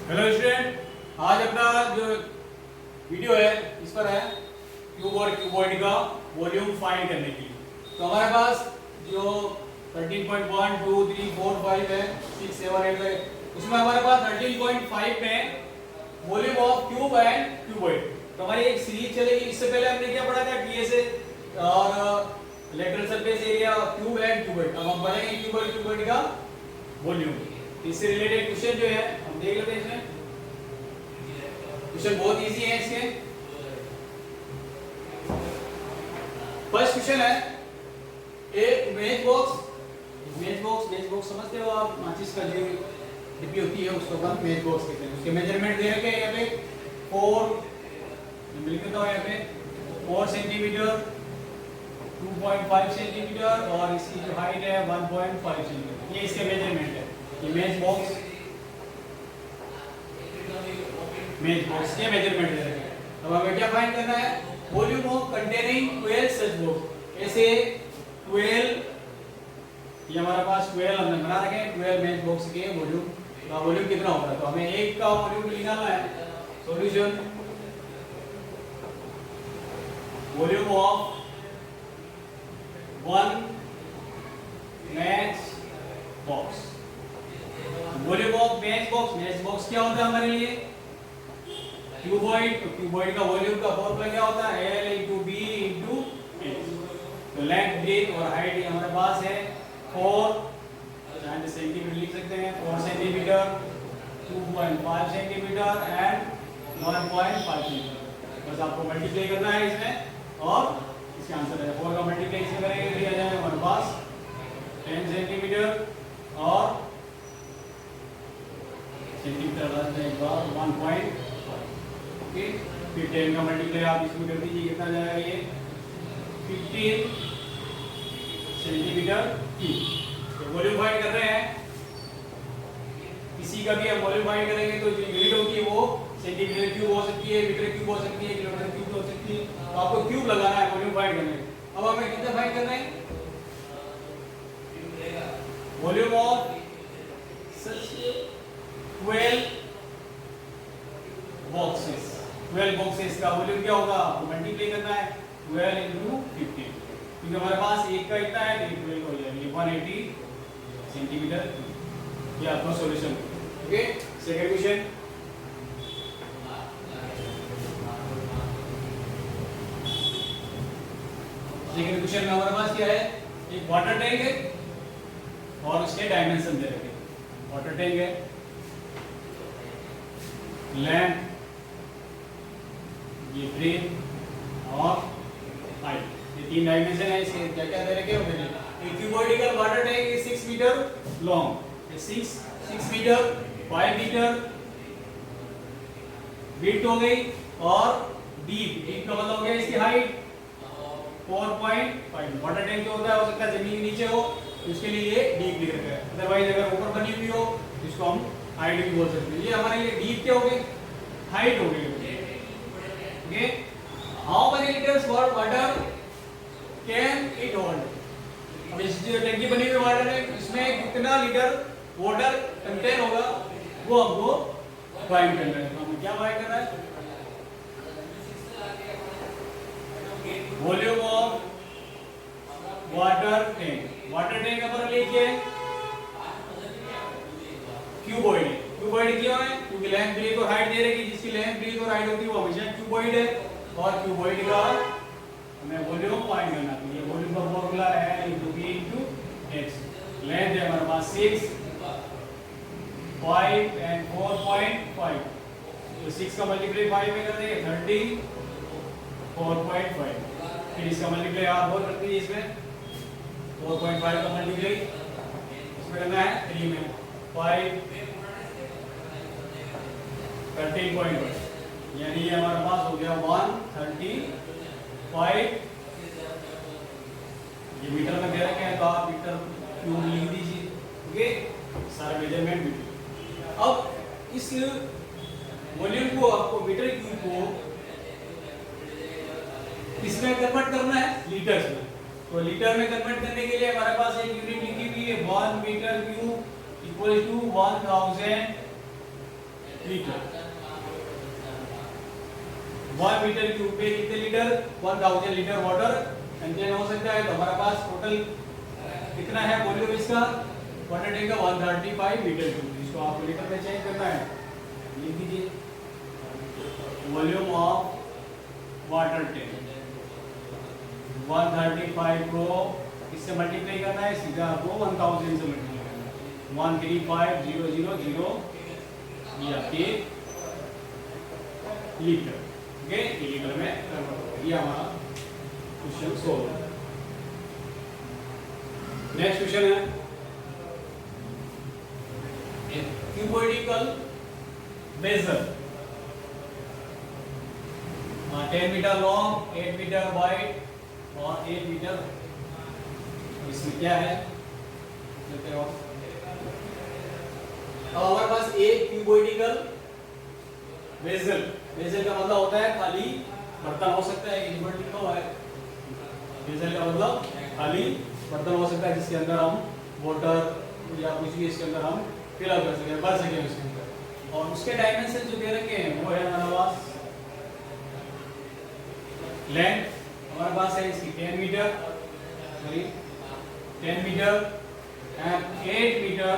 Hello student, आज अपना जो वीडियो है इस पर है क्यूब और क्यूबॉइड का वॉल्यूम फाइंड करने के लिए। तो हमारे पास जो 13.1, 2, 3, 4, 5 है, 6, 7, 8 है, उसमें हमारे पास 13.5 में volume of cube and cuboid. तो हमारी एक सीरीज चलेगी। इससे पहले हमने क्या पढ़ा था, टीएसए और lateral surface area cube and cuboid. अब हम पढ़ेंगे क्यूब और क्यूबॉइड का वॉल्यूम। इससे रिलेटेड क्वेश्चन जो है हम देख लेते हैं। इसमें क्वेश्चन बहुत इजी है। इसके फर्स्ट क्वेश्चन है ए इमेज बॉक्स समझते हो आप? माचिस का जो डिब्बी होती है उसको हम इमेज बॉक्स कहते हैं। उसके मेजरमेंट दे रखे हैं यहाँ पे 4 लिख देता हूं यहाँ पे 4 सेंटीमीटर, 2.5 सेंटीमीटर और इसकी जो हाइट है 1.5 सेंटीमीटर। ये इसके मेजरमेंट है। इमेज बॉक्स के मेजरमेंट दे रखे हैं। अब हमें क्या फाइंड करना है? Volume of containing 12 such box. ऐसे 12 ये हमारे पास 12 हमने बना रखे हैं। 12 इमेज बॉक्स के वॉल्यूम कितना होगा? तो हमें एक का वॉल्यूम निकालना है। Solution volume of 1 image box. Volume of image box क्या होता है हमारे लिए? क्यूबॉइड। तो क्यूबॉइड का वॉल्यूम का फॉर्मूला क्या होता है? L * B * H। तो लेंथ, ब्रेथ और हाइट हमारे पास है 4 सेंटीमीटर लिख सकते हैं। 4 सेंटीमीटर, 2.5 सेंटीमीटर एंड 1.5 सेंटीमीटर। बस आपको मल्टीप्लाई करना है इसमें और इसका आंसर है 4 का मल्टीप्लाई इसमें करेंगे तो आ जाएगा हमारे पास 10 सेंटीमीटर और सेंटीमीटर एक बार 1.5। ओके, फिर 10 का मल्टीप्लाई आप इसमें कर दीजिए, कितना जाएगा ये 15 सेंटीमीटर क्यूब। तो वॉल्यूम फाइंड कर रहे हैं। किसी का भी हम वॉल्यूम फाइंड करेंगे तो जो यूनिट होती है वो सेंटीमीटर क्यूब हो सकती है, मीटर क्यूब हो सकती है, किलोमीटर क्यूब हो सकती है। तो आपको क्यूब लगाना है वॉल्यूम फाइंड करने में। अब हमें कितना फाइंड करना है? वॉल्यूम ऑफ 12 बॉक्सेस का वॉल्यूम क्या होगा? आपको मल्टीप्लाई करना है 12 × 15, क्योंकि हमारे पास एक का इतना है तो 12 हो जाएगी 180 सेंटीमीटर। ये आपका solution. Okay, second question. Second question में हमारे पास क्या है? एक वाटर टैंक है और उसके डायमेंशन दे रखे हैं। वाटर टैंक है, लेंथ, ये ब्रेथ और हाइट, ये 3 डायमेंशन है। इसके क्या क्या दे रखे हैं? एक क्यूबॉइडिकल वाटर टैंक है 6 metre long, 6 metre, 5 metre width हो गई और डीप का मतलब हो गया इसकी हाइट 4.5। वाटर टैंक जो होता है हो सकता है जमीन के नीचे हो, तो उसके लिए ये डीप लिख रखा है। अदरवाइज अगर ऊपर बनी हुई हो तो इसको हम हाइट भी बोल सकते हैं। ये हमारे लिए डीप क्या हो गई? हाइट हो गई। Okay, how many litres for water can it hold? अब इस जो टंकी बनी हुई वाटर है इसमें कितना लीटर वाटर कंटेन होगा वो हमको फाइंड करना है। तो हमें क्या फाइंड करना है? Volume of water tank. Water tank का मतलब लिखिए क्यूबॉइड है। क्यूबॉइड क्यों है? क्योंकि लेंथ, ब्रेथ और हाइट दे रखी है। जिसकी लेंथ, ब्रेथ और हाइट होती है वो हमेशा क्यूबॉइड है। और क्यूबॉइड का हमें वॉल्यूम फाइंड करना है। ये वॉल्यूम का फॉर्मूला है B * H। लेंथ है हमारे पास 6, 5 एंड 4.5। तो 6 का मल्टीप्लाई 5 में कर देंगे 30, 4.5। फिर इसका मल्टीप्लाई आप और करते हैं इसमें 4.5 का मल्टीप्लाई इसमें करना है 3 में 5 13.5, यानी ये हमारे पास हो गया 135। ये मीटर में दे रखे हैं तो आप मीटर क्यूब लिख दीजिए। ओके, सारे मेजरमेंट भी। अब इस वॉल्यूम को आपको मीटर क्यूब को किसमें कन्वर्ट करना है? लीटर्स में। तो लीटर में कन्वर्ट करने के लिए हमारे पास एक यूनिट लिखी हुई है 1 metre cube equal to 1000 litre. 1 metre cube में कितने लीटर? 1000 लीटर वाटर कंटेन हो सकता है। तो हमारे पास टोटल कितना है वॉल्यूम इसका? वाटर टैंक का 135 लीटर क्यूब। इसको आपको लीटर में चेंज करना है, लिख दीजिए वॉल्यूम ऑफ वाटर टैंक 135 को इससे मल्टीप्लाई करना है, सीधा आपको 1000 से मल्टीप्लाई करना है। 135,000 ये आपके लीटर। ओके, ये लीटर में ये हमारा क्वेश्चन सोल्व। नेक्स्ट क्वेश्चन है cuboidical vessel 10 metre long, 8 metre wide और 8 मीटर। इसमें क्या है देखते हो। अब हमारे पास एक क्यूबोइडिकल बेजल, बेजल का मतलब होता है खाली बर्तन हो सकता है, एक वर्ड लिखा हुआ है। बेजल का मतलब खाली बर्तन हो सकता है जिसके अंदर हम वाटर या कुछ भी इसके अंदर हम फिलअप कर सकें, भर सकें उसके अंदर। और उसके डायमेंशन जो दे रखे हैं वो है हमारे पास लेंथ हमारे पास है इसकी 10 metre, sorry 10 metre and 8 metre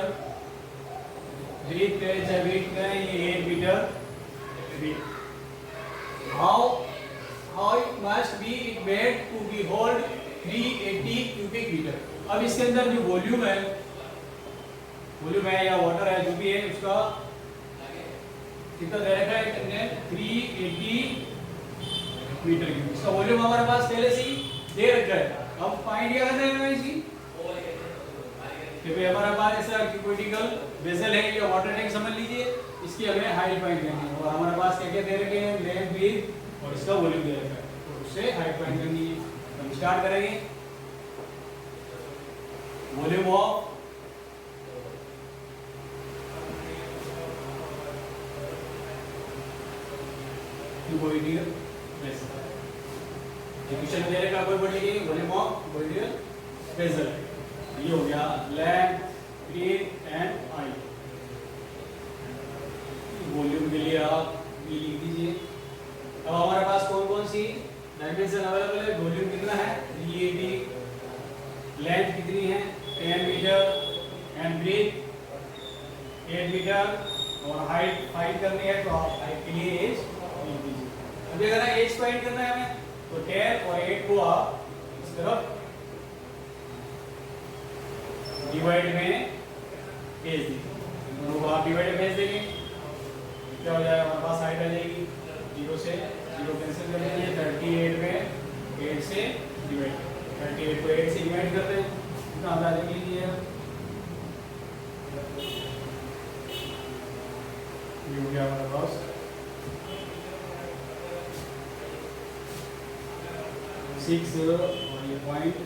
breadth पे चाहे ब्रीथ करें, ये 8 metre breadth. how it must be it made to be hold 380 cubic meter। अब इसके अंदर जो वॉल्यूम है या वाटर है जो भी है उसका कितना दे रखा है हमने 380 मीटर क्यूब। इसका वॉल्यूम हमारे पास पहले से ही दे रखा है। अब फाइंड क्या करना है हमें इसकी, क्योंकि हमारे पास ऐसा क्यूबोइडिकल बेसल है या वाटर टैंक समझ लीजिए, इसकी हमें हाइट फाइंड करनी है। और हमारे पास क्या क्या दे रखे हैं, लेंथ ब्रीथ और इसका वॉल्यूम दे रखा है, तो उससे हाइट फाइंड करनी है। हम स्टार्ट करेंगे वॉल्यूम ऑफ क्यूबोइडिकल बेसल। क्वेश्चन दे रखा है कोई बोलिए वॉल्यूम ऑफ क्यूबोइडिकल बेसल। ये हो गया length breadth and height. Volume के लिए आप ये लिख दीजिए। अब हमारे पास कौन कौन सी डायमेंशन अवेलेबल है, वॉल्यूम कितना है 380, लेंथ कितनी है 10 मीटर एंड ब्रीथ 8 मीटर और हाइट फाइंड करनी है। तो आप हाइट के लिए एज लिख दीजिए। अब अगर एज फाइंड करना है हमें तो 10 और 8 को आप इस तरफ डिवाइड में भेज दीजिए, दोनों को आप डिवाइड में भेज देंगे, क्या हो जाएगा हमारे पास हाइट आ जाएगी 0 से 0 कैंसिल कर देंगे। 38 में 8 से डिवाइड, 38 को 8 से डिवाइड करते हैं, कितना आता है देख लीजिए। ये हो गया हमारे पास 6 और ये पॉइंट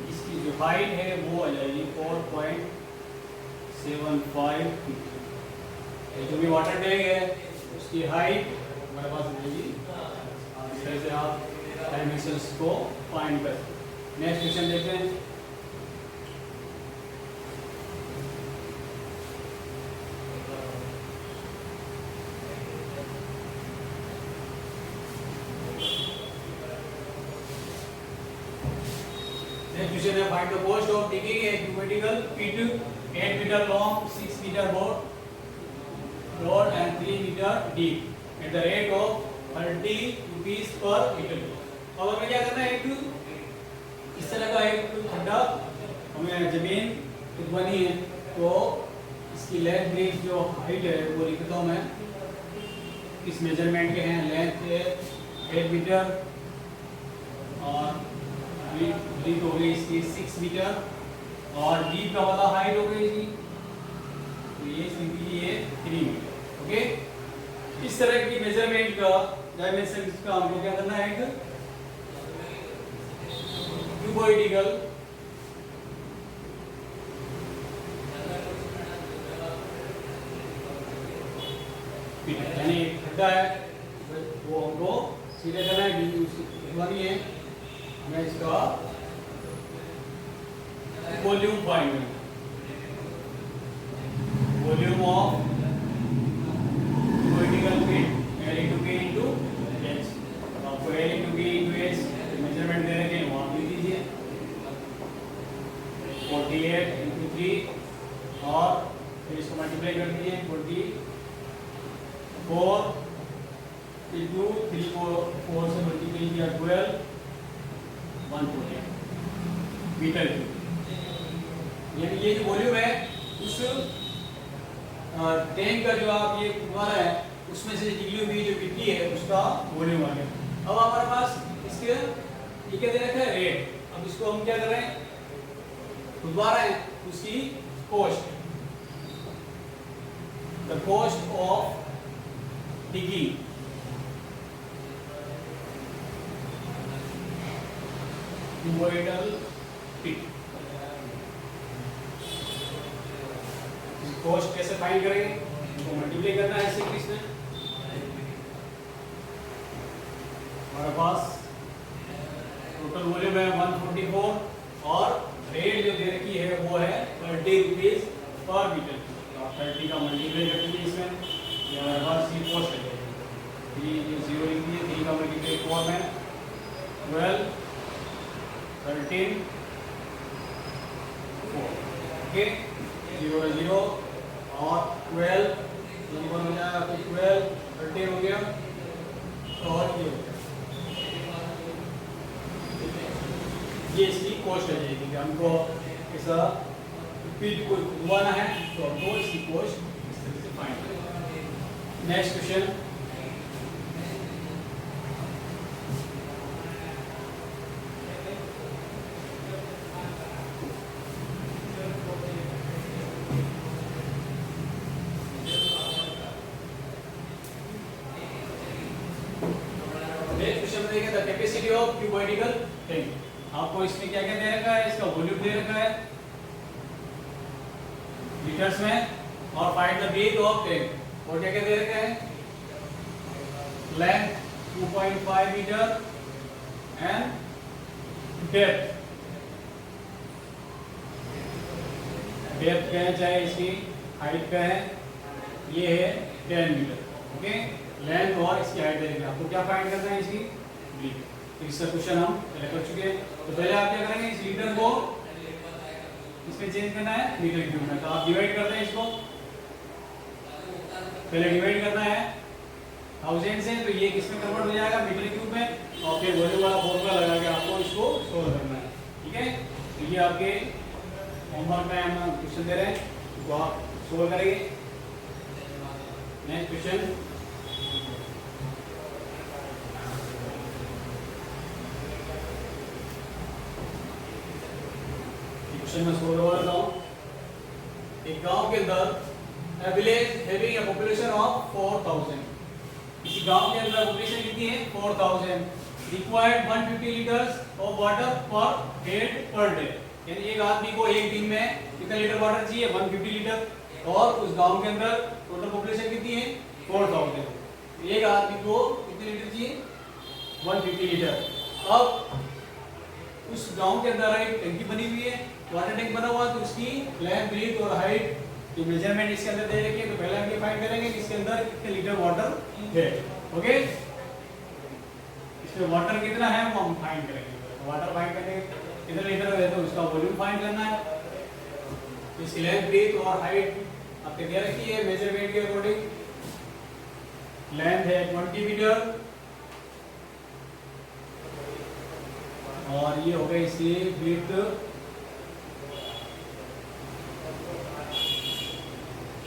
इसकी जो हाइट है वो आ जाएगी 4.75 फीट। जो भी वाटर टैंक है उसकी हाइट हमारे पास मिलेगी। इस तरह से आप डायमेंशंस को फाइंड कर। नेक्स्ट क्वेश्चन देखते हैं। Question है find the cost of digging a cubitical pit 8 meter long, 6 meter broad and 3 meter deep at the rate of 30 rupees per meter। अब हमें क्या करना है, एक इस तरह का एक खड्डा हमें जमीन खुदवानी है, तो इसकी लेंथ ब्रीथ जो हाइट है वो लिखता हूँ मैं किस मेजरमेंट के हैं। लेंथ 8 मीटर और ब्रीथ हो गई इसकी 6 मीटर और डीप का वाला हाइट हो गई इसकी, तो ये 3 मीटर। ओके, इस तरह की मेजरमेंट का डायमेंशन का हमको क्या करना है, एक क्यूबोइडिकल यानी गड्ढा है वो हमको सीधे करना है, डी लिखवानी है हमें, इसका वॉल्यूम फाइंड करना, volume of vertical fit L into K into H। आपको L into K into H measurement दे रखे हैं, वहाँ लिख दीजिए 48 into 3 और फिर इसको मल्टीप्लाई कर दीजिए 44 into 3 को 4 से मल्टीप्लाई किया 12 140 मीटर क्यूब। यानी ये जो वॉल्यूम है उस टैंक का जो आप ये फुव्वारा है उसमें से निकली हुई जो मिट्टी है उसका वॉल्यूम आ गया। अब हमारे पास इसके ये क्या दे रखा है, रेट। अब इसको हम क्या कर रहे हैं, फुव्वारा है उसकी cost, the cost of digging cuboidal pit. Cost कैसे फाइंड करेंगे, इसको मल्टीप्लाई करना है ऐसे इसमें। हमारे पास टोटल वॉल्यूम है 144 और रेट जो दे रखी है वो है 30 रुपीज पर मीटर। तो आप 30 का मल्टीप्लाई कर दीजिए इसमें, ये हमारे पास सी कॉस्ट है 3 0 लिख दिए, 3 का मल्टीप्लाई 4 में 12 13 4 ओके 0 0 और 12 हो जाएगा, फिर 12 13 हो गया और ये हो गया। ये इसकी कॉस्ट है जाएगी, हमको ऐसा पिट को घुमाना है तो हमको इसकी कॉस्ट इस तरह से फाइंड करेंगे। Next question, capacity of cuboidical tank. आपको इसमें क्या क्या दे रखा है, इसका वॉल्यूम दे रखा है लीटर्स में, और find the breadth of tank. और क्या क्या दे रखा है, लेंथ 2.5 मीटर एंड डेप्थ क्या है, चाहे इसकी हाइट का है, ये है 10 मीटर ओके। लेंथ और इसकी हाइट दे रखी है, आपको क्या फाइंड करना है, इसकी ब्रेथ। तो इसका क्वेश्चन हम पहले कर चुके हैं। तो पहले आप क्या करेंगे, इस लीटर को इसमें चेंज करना है मीटर क्यूब में। तो आप डिवाइड करते हैं इसको, पहले डिवाइड करना है 1000 से, तो ये किसमें कन्वर्ट हो जाएगा, मीटर क्यूब में, और फिर वॉल्यूम वाला फॉर्मूला लगा के आपको इसको सोल्व करना है। ठीक है, तो ये आपके होमवर्क में हम क्वेश्चन दे रहे हैं, तो आप सोल्व करेंगे। नेक्स्ट क्वेश्चन, में सोल्व हो रहा हूं। एक गांव के अंदर a village having a population of 4000, इसी गांव के अंदर पॉपुलेशन कितनी है 4000, required 150 liters of water per head per day। यानी एक आदमी को एक दिन में कितना लीटर वाटर चाहिए, 150 लीटर, और उस गांव के अंदर टोटल पॉपुलेशन कितनी है 4000, एक आदमी को कितने लीटर चाहिए 150 लीटर। अब उस गांव के अंदर एक टंकी बनी हुई है, वाटर टैंक बना हुआ, तो उसकी लेंथ ब्रेथ और हाइट जो मेजरमेंट इसके अंदर दे रखी है। तो पहले हम ये फाइंड करेंगे कि इसके अंदर कितने लीटर वाटर है ओके। इसमें वाटर कितना है वो हम फाइंड करेंगे। वाटर फाइंड करने कितने लीटर है तो उसका वॉल्यूम फाइंड करना है। इसकी लेंथ ब्रेथ और हाइट आपके दे रखी है मेजरमेंट के अकॉर्डिंग। लेंथ है 20 मीटर और ये हो गई इसकी ब्रेथ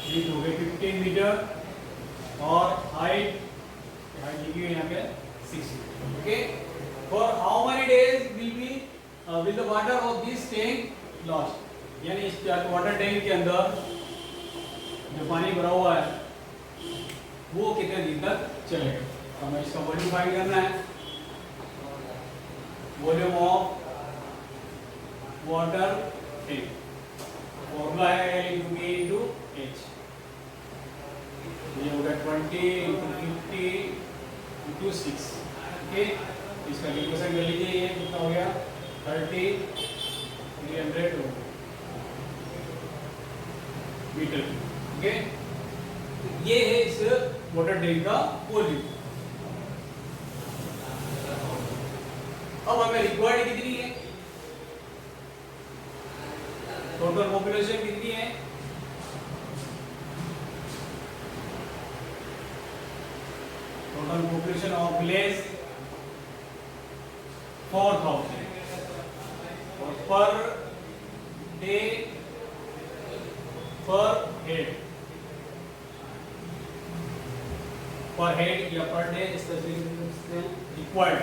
15 मीटर और हाइट लिखी है यहाँ पे 6 okay. For how many days will the water of this tank lost, यानी इस वाटर टैंक के अंदर जो पानी भरा हुआ है वो कितने दिन तक चलेगा। तो हमें इसका वॉल्यूम फाइंड करना है। Volume of water tank formula है L into K into H। ये होगा 20 into 50 वाटर टैंक का वॉल्यूम। अब हमें रिक्वायर्ड कितनी है, टोटल पॉपुलेशन कितनी है, टोटल पॉपुलेशन ऑफ विलेज 4000 और पर डे पर हेड या पर डे इस तरीके से रिक्वायर्ड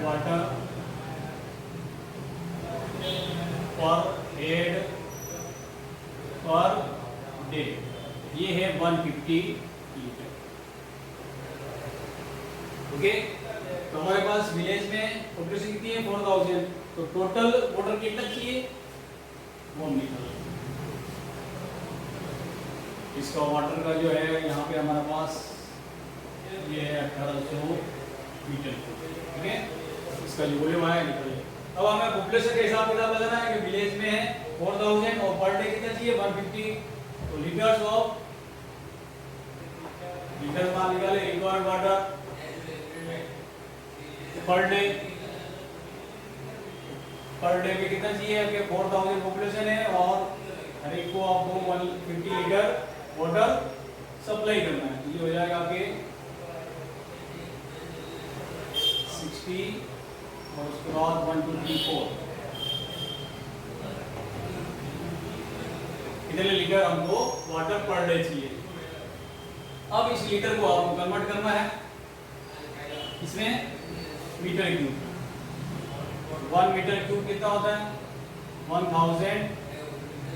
वाटर पर हेड पर डे, ये है 150 लीटर। ओके, तो हमारे पास विलेज में पॉपुलेशन कितनी है 4000, तो टोटल वाटर कितना चाहिए 1 लीटर। इसका वाटर का जो है यहाँ पे हमारे पास ये है 1800 मीटर, ठीक है। इसका जो वॉल्यूम आया निकल। अब हमें पॉपुलेशन के हिसाब किताब लगाना है कि विलेज में है 4000 और पर डे कितना चाहिए 150, तो लीटर्स ऑफ लीटर मान निकाले रिक्वायर्ड वाटर पर डे में कितना चाहिए कि 4000 पॉपुलेशन है और हर एक को आपको 150 लीटर वाटर सप्लाई करना है। ये हो जाएगा आपके 60 और उसके बाद 1 2 3 4 कितने लीटर हमको वाटर पर डे चाहिए। अब इस लीटर को आपको कन्वर्ट करना है इसमें मीटर क्यूब। 1 मीटर क्यूब कितना होता है 1000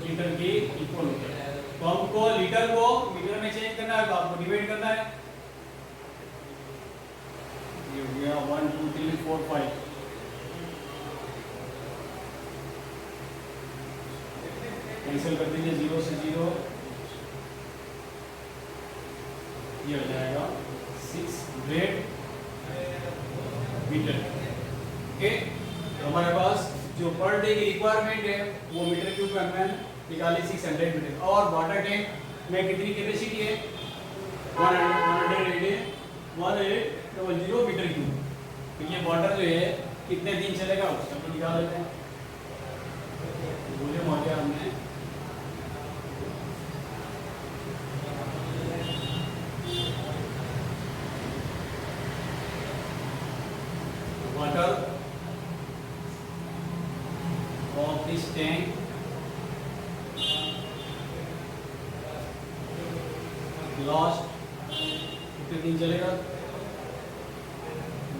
लीटर की इक्वल होता है। तो हमको लीटर को मीटर में चेंज करना है, तो आपको डिवाइड करना है। ये हो गया 1 2 3 4 5, कैंसिल कर दीजिए 0 से 0, ये हो जाएगा 600 मीटर। ओके, तो हमारे पास जो पर डे की रिक्वायरमेंट है वो मीटर क्यूब में हमने निकाली 600 मीटर। और वाटर टैंक में कितनी कैपेसिटी है 1800 मीटर क्यूब। तो ये वाटर जो है कितने दिन चलेगा उसका तो निकाल लेते हैं। वॉल्यूम हो गया हमने water of this tank last कितने दिन चलेगा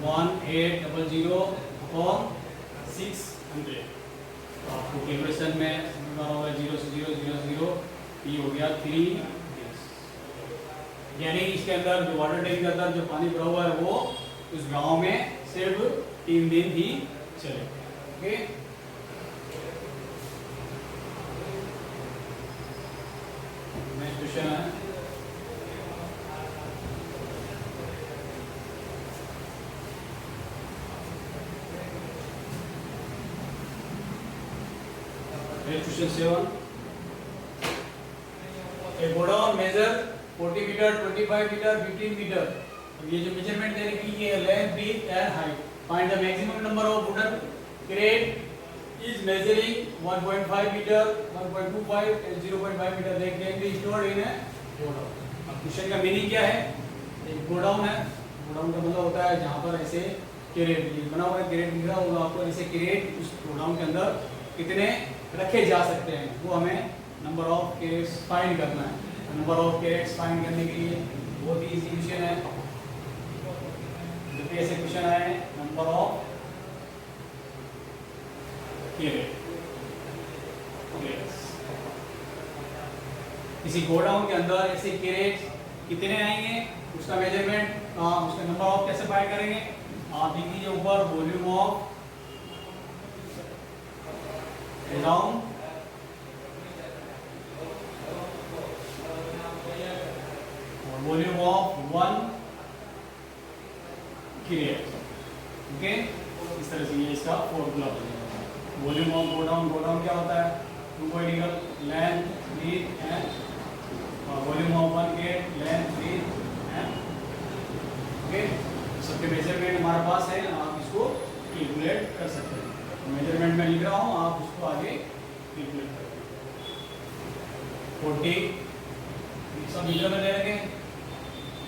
1800 और 600। आपको कैलकुलेशन में समझना होगा 0 से 0 0 0, ये हो गया 3 डेज। यानी इसके अंदर जो वाटर टैंक के अंदर जो पानी भरा हुआ है वो उस गांव में सिर्फ 3 दिन ही चले। ओके, नेक्स्ट क्वेश्चन है question 7। A godown measure 40 metre 25 metre 15 metre. ये जो मेजरमेंट दे रखी है length breadth and height. Find the maximum number of wooden crate is measuring 1.5 metre 1.25 and 0.5 metre they can be stored in a godown। अब question का meaning क्या है, एक गोडाउन है, गोडाउन का मतलब होता है जहां पर ऐसे क्रेट बना हुआ है, क्रेट दिख रहा होगा आपको, ऐसे क्रेट उस गोडाउन के अंदर कितने रखे जा सकते हैं वो हमें नंबर ऑफ कैरेट्स फाइंड करना है। नंबर ऑफ कैरेट्स फाइंड करने के लिए बहुत ही इजी क्वेश्चन है, जब ऐसे क्वेश्चन आए नंबर ऑफ कैरेट किसी गोडाउन के अंदर ऐसे कैरेट कितने आएंगे उसका मेजरमेंट उसका नंबर ऑफ कैसे फाइंड करेंगे। आप लिख दीजिए ऊपर वॉल्यूम ऑफ गोडाउन और वॉल्यूम ऑफ 1 क्रेट। ओके, इस तरह से ये इसका फॉर्मूला बनेगा। वॉल्यूम ऑफ गोडाउन, गोडाउन क्या होता है cuboid equal length, width and volume of one gate, length, width and okay, सबके मेजरमेंट हमारे पास है, आप इसको कैलकुलेट कर सकते हैं। मेजरमेंट में लिख रहा हूँ, आप उसको आगे कैलकुलेट करें। 40 सब मीटर में दे रखे,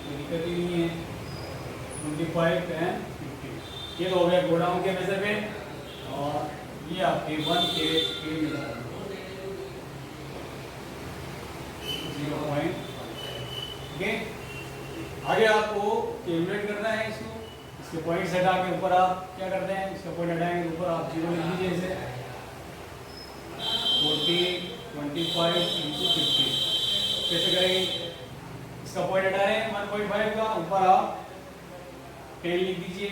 कोई दिक्कत ही नहीं है। 25 एंड 50 ये तो हो गया गोडाउन के मेजरमेंट, और ये आपके 1 के मीटर 0.5। ओके, आगे आपको कैलकुलेट करना है इसको। इसके पॉइंट हटा के ऊपर आप क्या करते हैं, इसका पॉइंट हटाएंगे ऊपर आप 0 लिख दीजिए। इसे 40, 25 इंटू 50 कैसे करेंगे, इसका पॉइंट हटा रहे हैं 1.5 का, ऊपर आप 10 लिख दीजिए।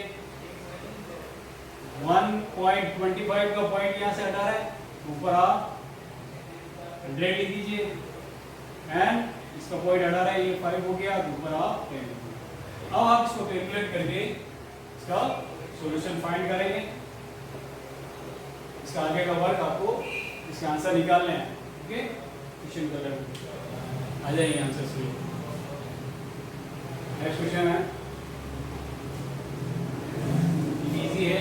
1.25 का पॉइंट यहाँ से हटा रहे हैं, ऊपर आप 100 लिख दीजिए। एंड इसका पॉइंट हटा रहा है, ये 5 हो गया, ऊपर आप 10 लिख दीजिए। अब आप इसको कैलकुलेट करके इसका सॉल्यूशन फाइंड करेंगे। इसका आगे का वर्क आपको इसके आंसर निकालने हैं। ओके, क्वेश्चन कलर आ जाइए आंसर से। नेक्स्ट क्वेश्चन है, इजी है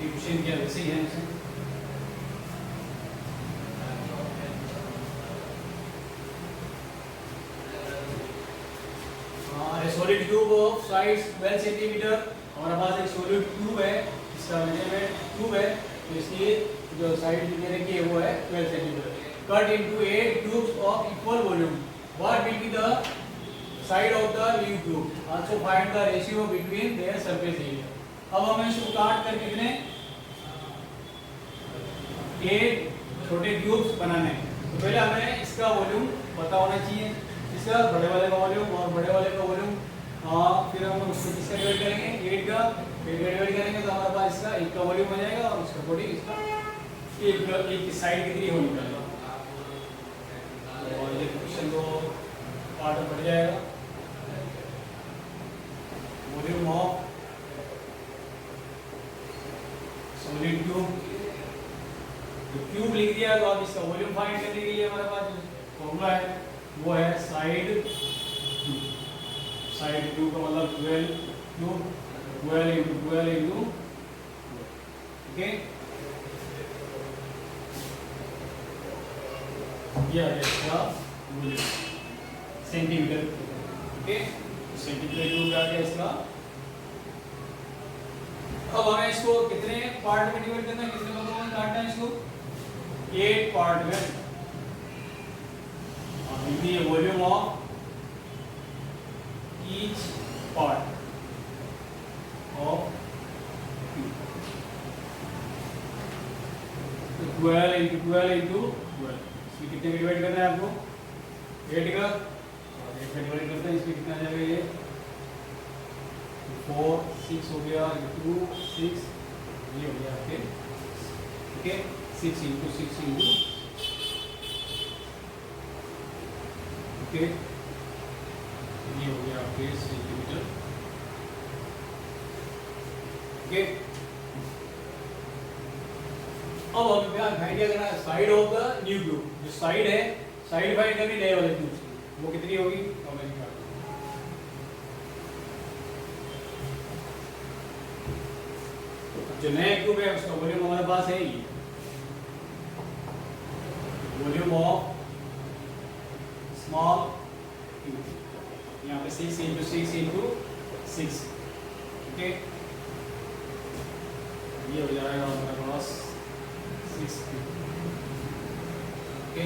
क्वेश्चन, क्या वैसे ही है। Solid tube of sides 12 centimetre, हमारे पास एक सॉलिड ट्यूब है, इसका मेजरमेंट ट्यूब है, तो इसकी जो साइड मैंने की है वो है 12 centimetre. Cut into 8 tubes of equal volume, what will be the side of the new tube, also find the ratio between their surface area. अब हमें इसको काट कर कितने 8 छोटे ट्यूब्स बनाने हैं, तो पहले हमें इसका वॉल्यूम पता होना चाहिए, इसका बड़े वाले का वॉल्यूम और बड़े वाले का वॉल्यूम। फिर हम उसको किसका डिवाइड करेंगे, 8 का, 8 का डिवाइड करेंगे तो हमारे पास इसका 1 का वॉल्यूम हो जाएगा, और उसका बॉडी इसका एक की साइड कितनी हो निकलेगा, और ये क्वेश्चन को पार्ट में बढ़ जाएगा। Volume of solid tube, cube लिख दिया तो अब इसका वॉल्यूम फाइंड करने के लिए हमारे पास फॉर्मूला है, वो है साइड ट्यूब का मतलब 12 ट्यूब, 12 इंटू 12 इंटू, ओके, ये आ गया इसका volume centimetre. Okay, centimetre cube आ गया इसका। अब हमें इसको कितने पार्ट में डिवाइड करना है, कितने भागों में काटना है इसको, 8 पार्ट में। the volume of each part of 12 into 12 into 12, इसमें कितने डिवाइड करना है आपको, 8 का, और 8 का डिवाइड करते हैं, इसमें कितना जाएगा, ये 4 6 हो गया, 2 6, ये हो गया आपके, ठीक है, 6 into 6 into, ओके, ये हो गया आपके सेंटीमीटर। ओके, अब हमें क्या फाइंड करना है, side of the new tube, जो साइड है, साइड फाइंड करनी नए वाले ट्यूब की, वो कितनी होगी, हमें निकालना। जो नया ट्यूब है उसका वॉल्यूम हमारे पास है, ये वॉल्यूम ऑफ स्मॉल ट्यूब, यहाँ पे 6 into 6 into 6, ओके, ये हो जाएगा हमारे पास 6 ट्यूब, ओके,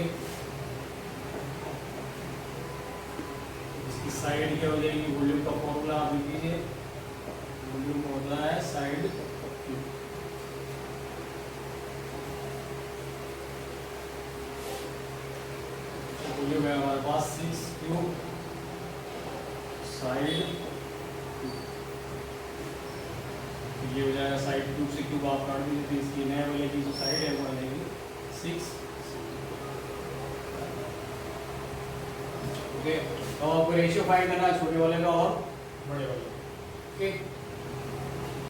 इसकी साइड क्या हो जाएगी, वॉल्यूम का फॉर्मूला आप लिख लीजिए, वॉल्यूम का होता है साइड ट्यूब, वॉल्यूम है हमारे पास 6 ट्यूब साइड ट्यूब, ये हो जाएगा साइड ट्यूब से ट्यूब आप काट दीजिए, इसकी नए वाले की जो साइड है वो आ जाएगी 6, ओके। तो आपको रेशियो फाइंड करना है छोटे वाले का और बड़े वाले का, ओके।